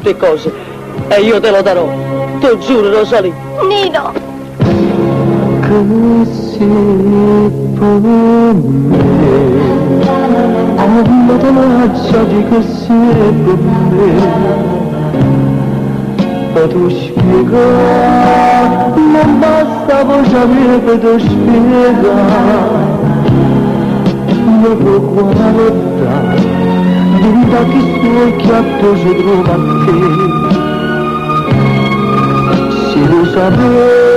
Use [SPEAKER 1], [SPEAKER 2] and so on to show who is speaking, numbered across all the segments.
[SPEAKER 1] tutte cose e io te lo darò. Te giuro, Rosalie.
[SPEAKER 2] Nino!
[SPEAKER 3] Così per me, come te lasciati così per me, per tu spiegare, non basta voce per tu spiegare, dopo guarda, diventa che sto chiatto si trova a te, si lo sapere.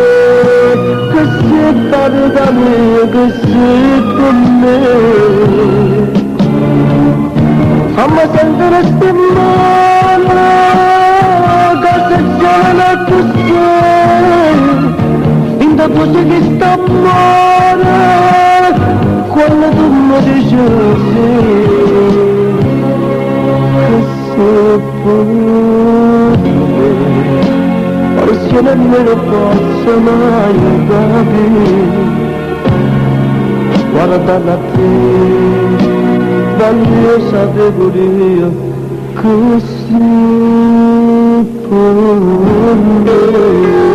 [SPEAKER 3] Che sei padre da me, che sei per me. Fammi sentire sti mano, che se sono tu sei. In da voce che sta male, quando tu mi dici sì. Che sei per me. Se non me lo posso mai capire, guarda da te, voglio sapere io così per me.